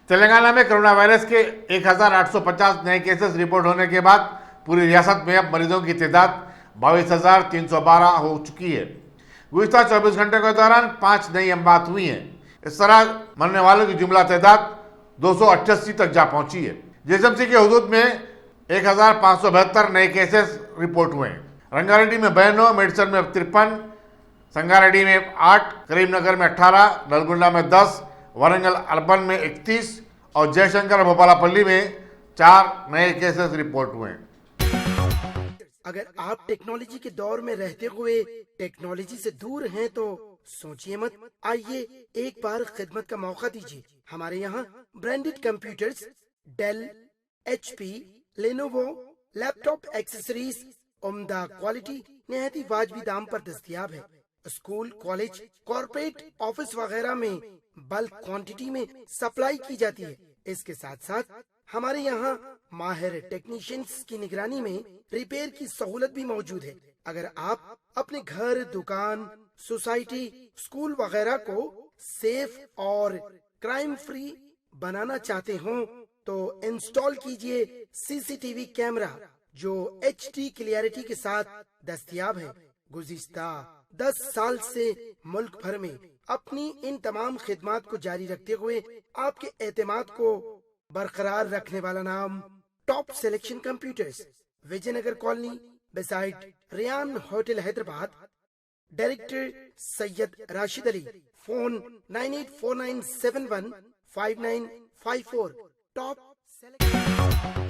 تلنگانہ میں corona virus کے 1850 نئے کیسز رپورٹ ہونے کے بعد پوری ریاست میں اب مریضوں کی تعداد 22,312 ہو چکی ہے۔ گزشتہ 24 گھنٹوں کے دوران 5 نئی اموات ہوئی ہیں۔ اس طرح مرنے والوں کی جملہ تعداد 288 تک جا پہنچی ہے۔ جی ایس ایم سی کے حدود میں 1572 نئے کیسز رپورٹ ہوئے ہیں۔ رنگا ریڈی میں 92، میڈیسن میں 53، سنگا ریڈی میں 8، کریم نگر میں 18، نلگنڈا میں 10، ورنگل اربن میں 31 اور جے شنکر بھوپالا پلی میں 4 نئے کیسز رپورٹ ہوئے ہیں۔ اگر آپ ٹیکنالوجی کے دور میں رہتے ہوئے ٹیکنالوجی سے دور ہیں تو سوچئے مت، آئیے ایک بار خدمت کا موقع دیجیے۔ ہمارے یہاں branded computers, Dell, H P, Lenovo, laptop accessories عمدہ کوالٹی نہایت ہی واجبی دام پر دستیاب ہے۔ اسکول، کالج، کارپوریٹ آفس وغیرہ میں بلک کوانٹٹی میں سپلائی کی جاتی ہے۔ اس کے ساتھ ساتھ ہمارے یہاں ماہر ٹیکنیشینز کی نگرانی میں ریپیئر کی سہولت بھی موجود ہے۔ اگر آپ اپنے گھر، دکان، سوسائٹی، اسکول وغیرہ کو سیف اور کرائم فری بنانا چاہتے ہوں تو انسٹال کیجئے سی سی ٹی وی کیمرہ جو ایچ ڈی کلیئرٹی کے ساتھ دستیاب ہے۔ گزشتہ 10 سال سے ملک بھر میں اپنی ان تمام خدمات کو جاری رکھتے ہوئے آپ کے اعتماد کو برقرار رکھنے والا نام top selection computers, Vijay Nagar colony, beside Ryan hotel, Hyderabad. Director Syed Rashid Ali, phone 9849715954۔ Top selection